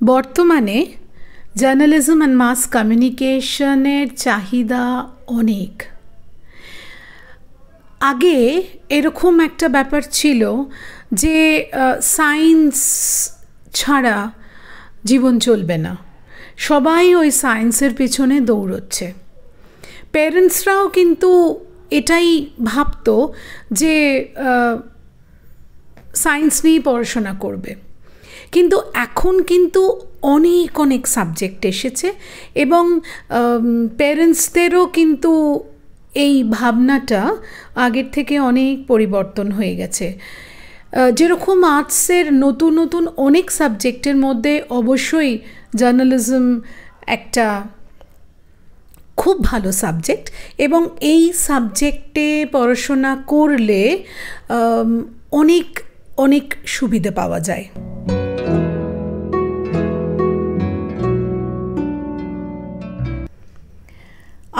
বর্তমানে journalism and মাস কমিউনিকেশনের চাহিদা অনেক। আগে এরকম একটা ব্যাপার ছিল যে সায়েন্স ছাড়া জীবন চলবে না, সবাই ওই সায়েন্সের পেছনে দৌড়চ্ছে। প্যারেন্টসরাও কিন্তু এটাই ভাবতো যে সায়েন্স নিয়েই পড়াশোনা করবে। কিন্তু এখন কিন্তু অনেক অনেক সাবজেক্ট এসেছে এবং প্যারেন্টসদেরও কিন্তু এই ভাবনাটা আগের থেকে অনেক পরিবর্তন হয়ে গেছে। যেরকম আর্টসের নতুন নতুন অনেক সাবজেক্টের মধ্যে অবশ্যই জার্নালিজম একটা খুব ভালো সাবজেক্ট এবং এই সাবজেক্টে পড়াশোনা করলে অনেক অনেক সুবিধা পাওয়া যায়।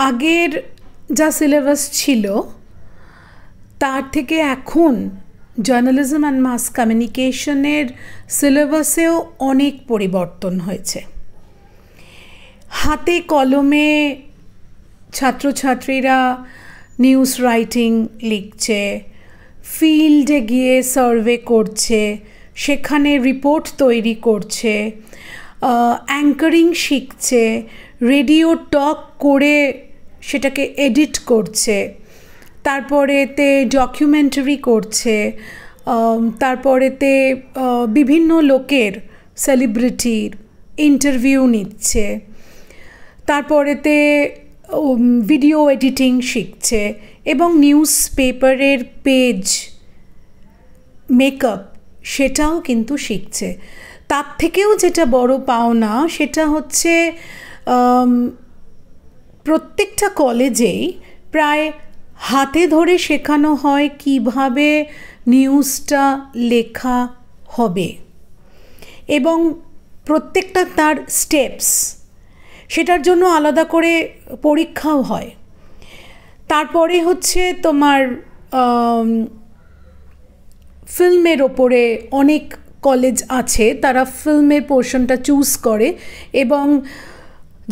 আগের যা সিলেবাস ছিল তার থেকে এখন জার্নালিজম অ্যান্ড মাস কমিউনিকেশনের সিলেবাসেও অনেক পরিবর্তন হয়েছে। হাতে কলমে ছাত্রছাত্রীরা নিউজ রাইটিং লিখছে, ফিল্ডে গিয়ে সার্ভে করছে, সেখানে রিপোর্ট তৈরি করছে, অ্যাঙ্কারিং শিখছে, রেডিও টক করে সেটাকে এডিট করছে, তারপরেতে ডকুমেন্টারি করছে, তারপরেতে বিভিন্ন লোকের সেলিব্রিটির ইন্টারভিউ নিচ্ছে, তারপরেতে ভিডিও এডিটিং শিখছে এবং নিউজ পেপারের পেজ মেকআপ সেটাও কিন্তু শিখছে। তার থেকেও যেটা বড় পাওনা সেটা হচ্ছে প্রত্যেকটা কলেজেই প্রায় হাতে ধরে শেখানো হয় কিভাবে নিউজটা লেখা হবে এবং প্রত্যেকটা তার স্টেপস, সেটার জন্য আলাদা করে পরীক্ষাও হয়। তারপরে হচ্ছে তোমার ফিল্মের ওপরে অনেক কলেজ আছে, তারা ফিল্মের পোর্শনটা চুজ করে এবং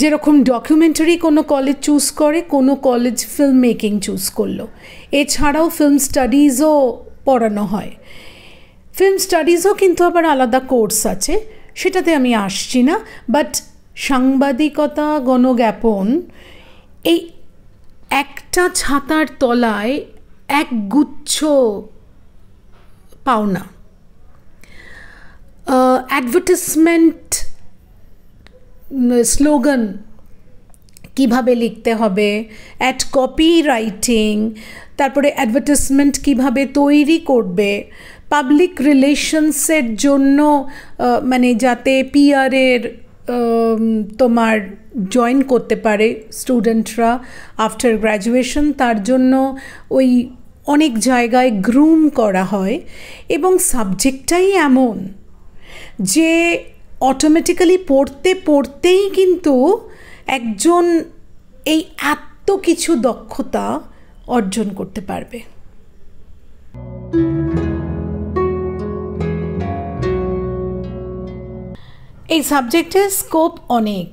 যেরকম ডকুমেন্টারি কোনো কলেজ চুজ করে, কোনো কলেজ ফিল্ম মেকিং চুজ করলো। এছাড়াও ফিল্ম স্টাডিজও পড়ানো হয়। ফিল্ম স্টাডিজও কিন্তু আবার আলাদা কোর্স আছে, সেটাতে আমি আসছি না। বাট সাংবাদিকতা, গণজ্ঞাপন এই একটা ছাতার তলায় এক গুচ্ছ পাওনা। অ্যাডভার্টাইজমেন্ট স্লোগান কিভাবে লিখতে হবে, অ্যাড কপি রাইটিং, তারপরে অ্যাডভার্টাইজমেন্ট কিভাবে তৈরি করবে, পাবলিক রিলেশনসের জন্য মানে যাতে পিআরের তোমার জয়েন করতে পারে স্টুডেন্টরা আফটার গ্র্যাজুয়েশন, তার জন্য ওই অনেক জায়গায় গ্রুম করা হয় এবং সাবজেক্টটাই এমন যে অটোমেটিক্যালি পড়তে পড়তেই কিন্তু একজন এই এত কিছু দক্ষতা অর্জন করতে পারবে। এই সাবজেক্টের স্কোপ অনেক।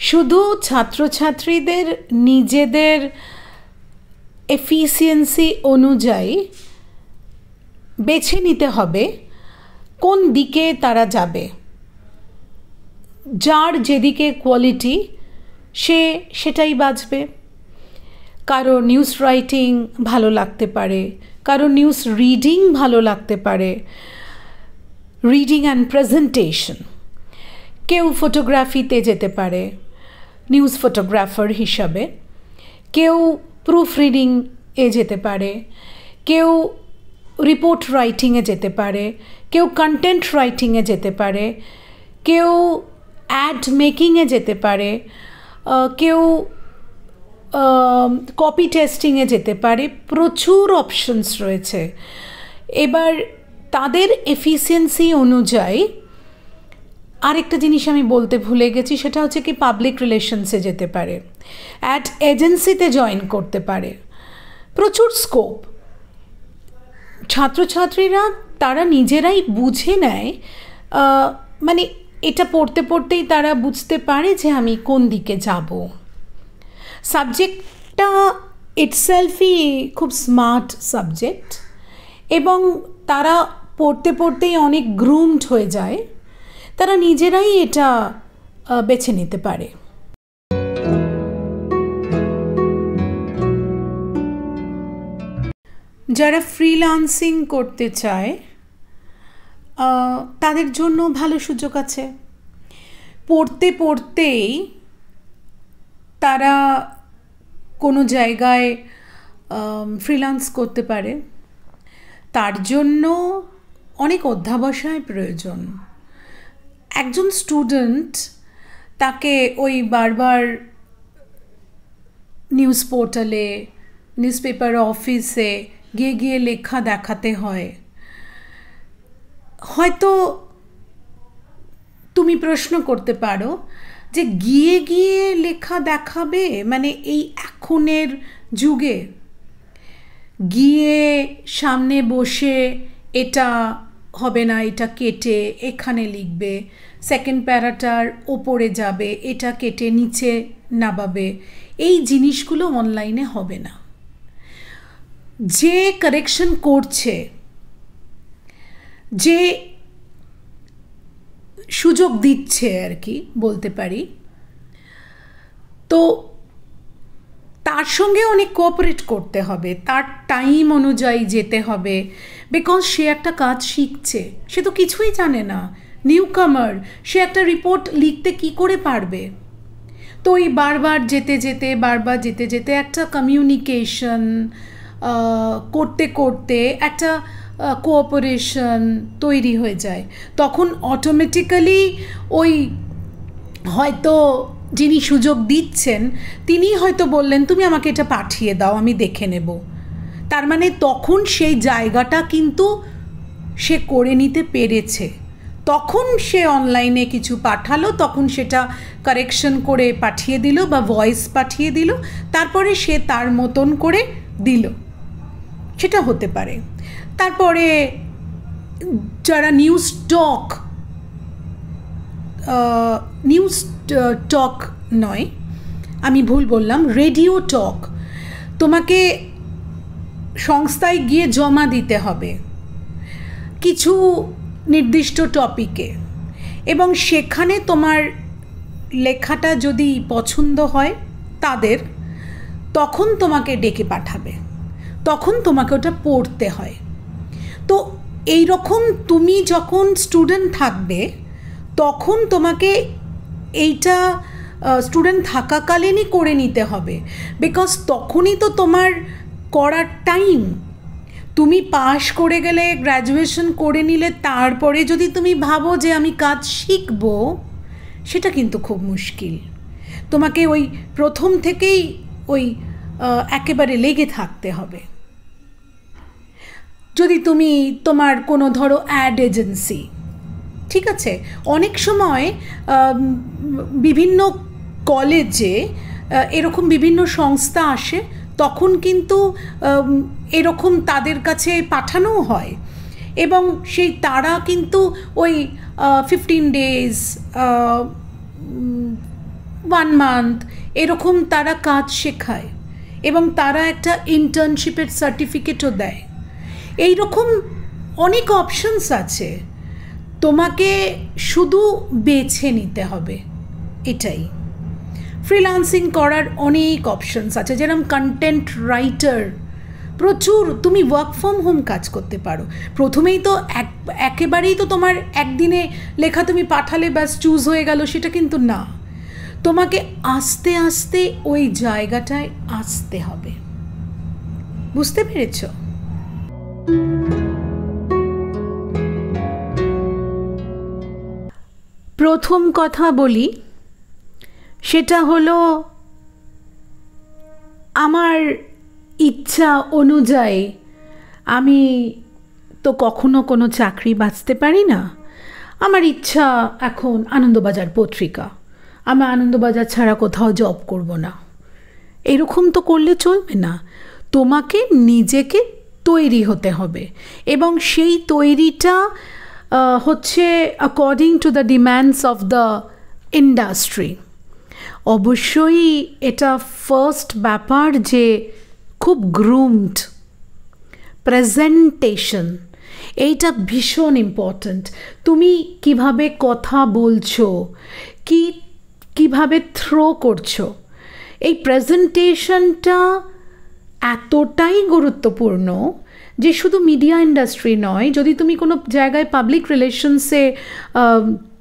শুধু ছাত্রছাত্রীদের নিজেদের এফিসিয়েন্সি অনুযায়ী বেছে নিতে হবে কোন দিকে তারা যাবে। যার যেদিকে কোয়ালিটি সে সেটাই বাছবে। কারো নিউজ রাইটিং ভালো লাগতে পারে, কারো নিউজ রিডিং ভালো লাগতে পারে, রিডিং অ্যান্ড প্রেজেন্টেশন। কেউ ফটোগ্রাফিতে যেতে পারে নিউজ ফটোগ্রাফার হিসাবে, কেউ প্রুফ রিডিং এ যেতে পারে, কেউ রিপোর্ট রাইটিংয়ে যেতে পারে, কেউ কন্টেন্ট রাইটিংয়ে যেতে পারে, কেউ অ্যাড মেকিংয়ে যেতে পারে, কেউ কপি টেস্টিংয়ে যেতে পারে। প্রচুর অপশনস রয়েছে। এবার তাদের এফিসিয়েন্সি অনুযায়ী আরেকটা জিনিস আমি বলতে ভুলে গেছি, সেটা হচ্ছে কি পাবলিক রিলেশনসে যেতে পারে, অ্যাড এজেন্সিতে জয়েন করতে পারে। প্রচুর স্কোপ। ছাত্রছাত্রীরা তারা নিজেরাই বুঝে নেয়, মানে এটা পড়তে পড়তেই তারা বুঝতে পারে যে আমি কোন দিকে যাব। সাবজেক্টটা ইটসেলফই খুব স্মার্ট সাবজেক্ট, এবং তারা পড়তে পড়তেই অনেক গ্রুমড হয়ে যায়, তারা নিজেরাই এটা বেছে নিতে পারে। যারা ফ্রিল্যান্সিং করতে চায় তাদের জন্য ভালো সুযোগ আছে। পড়তে পড়তেই তারা কোনো জায়গায় ফ্রিল্যান্স করতে পারে। তার জন্য অনেক অধ্যাবসায় প্রয়োজন। একজন স্টুডেন্ট, তাকে ওই বারবার নিউজ পোর্টালে, নিউজ পেপার অফিসে গিয়ে গিয়ে লেখা দেখাতে হয়। হয়তো তুমি প্রশ্ন করতে পারো যে গিয়ে গিয়ে লেখা দেখাবে, মানে এই এখনের যুগে গিয়ে সামনে বসে এটা হবে না, এটা কেটে এখানে লিখবে, সেকেন্ড প্যারাটার ওপরে যাবে, এটা কেটে নিচে নামাবে, এই জিনিসগুলো অনলাইনে হবে না। যে কারেকশন করছে, যে সুযোগ দিচ্ছে আর কি বলতে পারি, তো তার সঙ্গে অনেক কোঅপারেট করতে হবে, তার টাইম অনুযায়ী যেতে হবে, বিকজ সে একটা কাজ শিখছে, সে তো কিছুই জানে না, নিউ কামার, সে একটা রিপোর্ট লিখতে কি করে পারবে। তো এই বারবার যেতে যেতে একটা কমিউনিকেশন করতে করতে একটা কোঅপারেশন তৈরি হয়ে যায়। তখন অটোমেটিক্যালি ওই হয়তো যিনি সুযোগ দিচ্ছেন তিনি হয়তো বললেন তুমি আমাকে এটা পাঠিয়ে দাও, আমি দেখে নেব। তার মানে তখন সেই জায়গাটা কিন্তু সে করে নিতে পেরেছে। তখন সে অনলাইনে কিছু পাঠালো, তখন সেটা কারেকশন করে পাঠিয়ে দিল বা ভয়েস পাঠিয়ে দিল, তারপরে সে তার মতন করে দিল, সেটা হতে পারে। তারপরে যারা নিউজ টক নয়, আমি ভুল বললাম, রেডিও টক, তোমাকে সংস্থায় গিয়ে জমা দিতে হবে কিছু নির্দিষ্ট টপিকে, এবং সেখানে তোমার লেখাটা যদি পছন্দ হয় তাদের, তখন তোমাকে ডেকে পাঠাবে, তখন তোমাকে ওটা পড়তে হয়। তো এই রকম তুমি যখন স্টুডেন্ট থাকবে তখন তোমাকে এইটা স্টুডেন্ট থাকাকালীনই করে নিতে হবে, বিকজ তখনই তো তোমার করার টাইম। তুমি পাশ করে গেলে, গ্র্যাজুয়েশন করে নিলে, তারপরে যদি তুমি ভাবো যে আমি কাজ শিখব, সেটা কিন্তু খুব মুশকিল। তোমাকে ওই প্রথম থেকেই ওই একেবারে লেগে থাকতে হবে। যদি তুমি তোমার কোনো ধরো অ্যাড এজেন্সি, ঠিক আছে, অনেক সময় বিভিন্ন কলেজে এরকম বিভিন্ন সংস্থা আসে, তখন কিন্তু এরকম তাদের কাছে পাঠানোও হয়, এবং সেই তারা কিন্তু ওই 15 days 1 month এরকম তারা কাজ শেখায়, এবং তারা একটা ইন্টার্নশিপের সার্টিফিকেটও দেয়। এই রকম অনেক অপশনস আছে, তোমাকে শুধু বেছে নিতে হবে। এটাই ফ্রিল্যান্সিং করার অনেক অপশনস আছে, যেরকম কন্টেন্ট রাইটার, প্রচুর তুমি ওয়ার্ক ফ্রম হোম কাজ করতে পারো। প্রথমেই তো একেবারেই তো তোমার একদিনে লেখা তুমি পাঠালে ব্যাস চুজ হয়ে গেল, সেটা কিন্তু না। তোমাকে আস্তে আস্তে ওই জায়গাটায় আসতে হবে। বুঝতে পেরেছ? প্রথম কথা বলি, সেটা হলো আমার ইচ্ছা অনুযায়ী আমি তো কখনো কোনো চাকরি বাঁচতে পারি না। আমার ইচ্ছা এখন আনন্দবাজার পত্রিকা, আমি আনন্দবাজার ছাড়া কোথাও জব করব না, এরকম তো করলে চলবে না। তোমাকে নিজেকে তৈরি হতে হবে, এবং সেই তৈরিটা হচ্ছে according to the demands of the industry. অবশ্যই এটা ফার্স্ট ব্যাপার যে খুব গ্রুমড প্রেজেন্টেশন, এইটা ভীষণ ইম্পর্ট্যান্ট। তুমি কিভাবে কথা বলছো, কিভাবে থ্রো করছো, এই প্রেজেন্টেশনটা এতটাই গুরুত্বপূর্ণ যে শুধু মিডিয়া ইন্ডাস্ট্রি নয়, যদি তুমি কোনো জায়গায় পাবলিক রিলেশনসে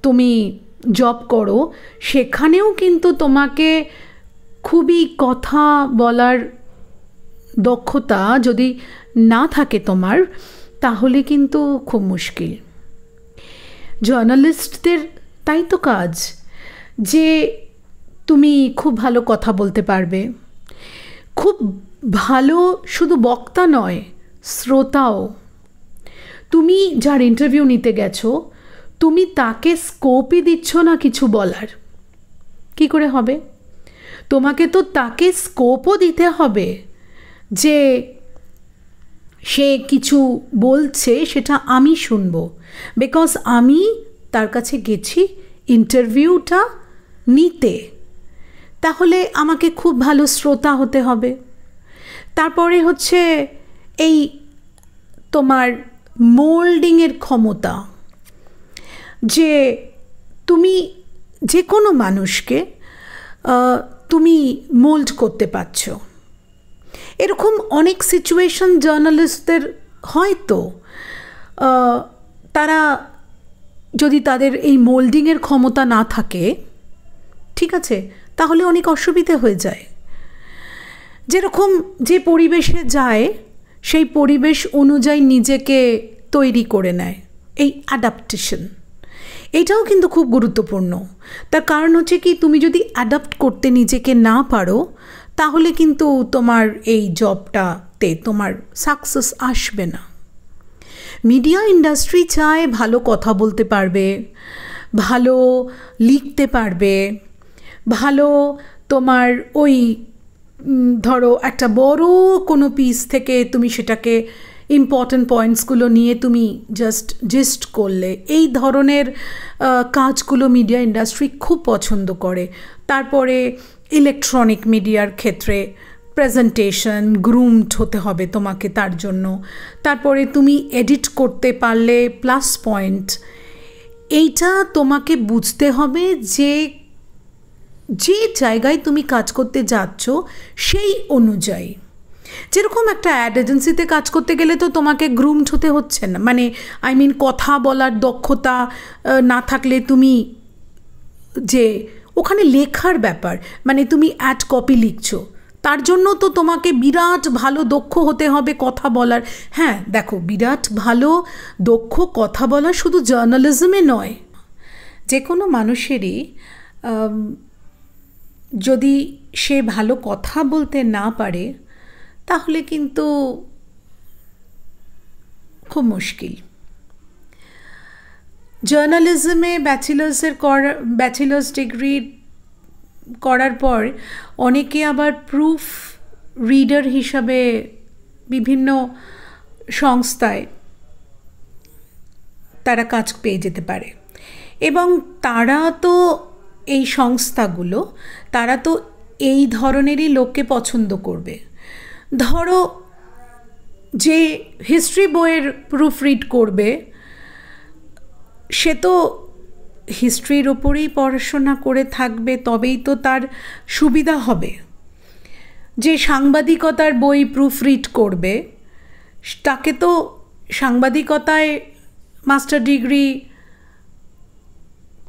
তুমি জব করো, সেখানেও কিন্তু তোমাকে খুবই কথা বলার দক্ষতা যদি না থাকে তোমার, তাহলে কিন্তু খুব মুশকিল। জার্নালিস্টদের তাই তো কাজ যে তুমি খুব ভালো কথা বলতে পারবে, খুব ভালো শুধু বক্তা নয়, শ্রোতাও। তুমি যার ইন্টারভিউ নিতে গেছো, তুমি তাকে স্কোপই দিচ্ছ না কিছু বলার, কি করে হবে? তোমাকে তো তাকে স্কোপও দিতে হবে যে সে কিছু বলছে সেটা আমি শুনবো, বিকজ আমি তার কাছে গেছি ইন্টারভিউটা নিতে, তাহলে আমাকে খুব ভালো শ্রোতা হতে হবে। তারপরে হচ্ছে এই তোমার মোল্ডিংয়ের ক্ষমতা, যে তুমি যে কোনো মানুষকে তুমি মোল্ড করতে পারছো। এরকম অনেক সিচুয়েশন জার্নালিস্টদের হয়তো তারা যদি তাদের এই মোল্ডিংয়ের ক্ষমতা না থাকে, ঠিক আছে, তাহলে অনেক অসুবিধে হয়ে যায়। যেরকম যে পরিবেশে যায় সেই পরিবেশ অনুযায়ী নিজেকে তৈরি করে নেয়, এই অ্যাডাপ্টেশন, এটাও কিন্তু খুব গুরুত্বপূর্ণ। তার কারণ হচ্ছে কি, তুমি যদি অ্যাডাপ্ট করতে নিজেকে না পারো, তাহলে কিন্তু তোমার এই জবটাতে তোমার সাকসেস আসবে না। মিডিয়া ইন্ডাস্ট্রি চায় ভালো কথা বলতে পারবে, ভালো লিখতে পারবে, ভালো তোমার ওই ধরো একটা বড় কোনো পিস থেকে তুমি সেটাকে ইম্পর্ট্যান্ট পয়েন্টসগুলো নিয়ে তুমি জিস্ট করলে, এই ধরনের কাজগুলো মিডিয়া ইন্ডাস্ট্রি খুব পছন্দ করে। তারপরে ইলেকট্রনিক মিডিয়ার ক্ষেত্রে প্রেজেন্টেশন গ্রুমড হতে হবে তোমাকে তার জন্য। তারপরে তুমি এডিট করতে পারলে প্লাস পয়েন্ট। এইটা তোমাকে বুঝতে হবে যে যে জায়গায় তুমি কাজ করতে যাচ্ছ সেই অনুযায়ী। যেরকম একটা অ্যাড এজেন্সিতে কাজ করতে গেলে তো তোমাকে গ্রুমড হতে হচ্ছে না, মানে কথা বলার দক্ষতা না থাকলে তুমি যে ওখানে লেখার ব্যাপার, মানে তুমি অ্যাড কপি লিখছো, তার জন্য তো তোমাকে বিরাট ভালো দক্ষ হতে হবে কথা বলার। হ্যাঁ দেখো, বিরাট ভালো দক্ষ কথা বলা শুধু জার্নালিজমে নয়, যে কোনো মানুষেরই যদি সে ভালো কথা বলতে না পারে তাহলে কিন্তু খুব মুশকিল। জার্নালিজমে ব্যাচেলার্স ডিগ্রি করার পর অনেকে আবার প্রুফ রিডার হিসাবে বিভিন্ন সংস্থায় তারা কাজ পেয়ে যেতে পারে, এবং তারা তো এই সংস্থাগুলো তারা তো এই ধরনেরই লোককে পছন্দ করবে। ধরো যে হিস্ট্রি বইয়ের প্রুফ রিড করবে, সে তো হিস্ট্রির ওপরেই পড়াশোনা করে থাকবে, তবেই তো তার সুবিধা হবে। যে সাংবাদিকতার বই প্রুফ রিড করবে, তাকে তো সাংবাদিকতায় মাস্টার ডিগ্রি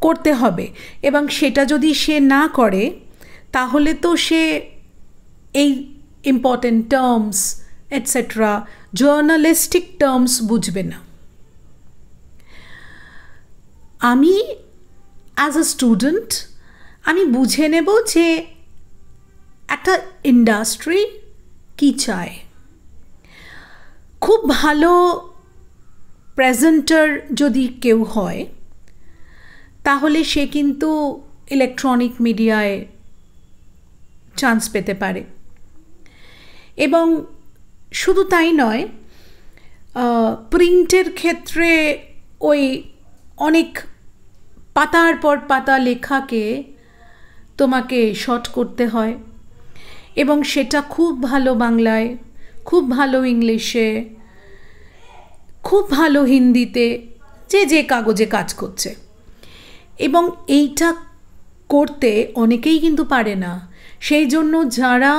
করতে হবে, এবং সেটা যদি সে না করে তাহলে তো সে এই important terms etcetera journalistic terms বুঝবে না। আমি অ্যাজ আ স্টুডেন্ট আমি বুঝে নেব যে একটা ইন্ডাস্ট্রি কী চায়। খুব ভালো প্রেজেন্টার যদি কেউ হয় তাহলে সে কিন্তু ইলেকট্রনিক মিডিয়ায় চান্স পেতে পারে। এবং শুধু তাই নয়, প্রিন্টের ক্ষেত্রে ওই অনেক পাতার পর পাতা লেখাকে তোমাকে শর্ট করতে হয়, এবং সেটা খুব ভালো বাংলায়, খুব ভালো ইংলিশে, খুব ভালো হিন্দিতে, যে যে কাগজে কাজ করছে। এবং এইটা করতে অনেকেই কিন্তু পারে না, সেই জন্য যারা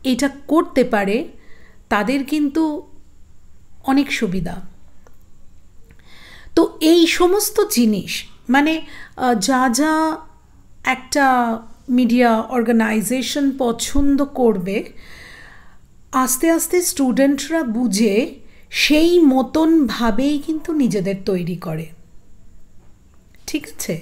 এটা করতে পারে তাদের কিন্তু অনেক সুবিধা। তো এই সমস্ত জিনিস মানে যা যা একটা মিডিয়া অর্গানাইজেশন পছন্দ করবে, আস্তে আস্তে স্টুডেন্টরা বুঝে সেই মতনভাবেই কিন্তু নিজেদের তৈরি করে। ঠিক আছে?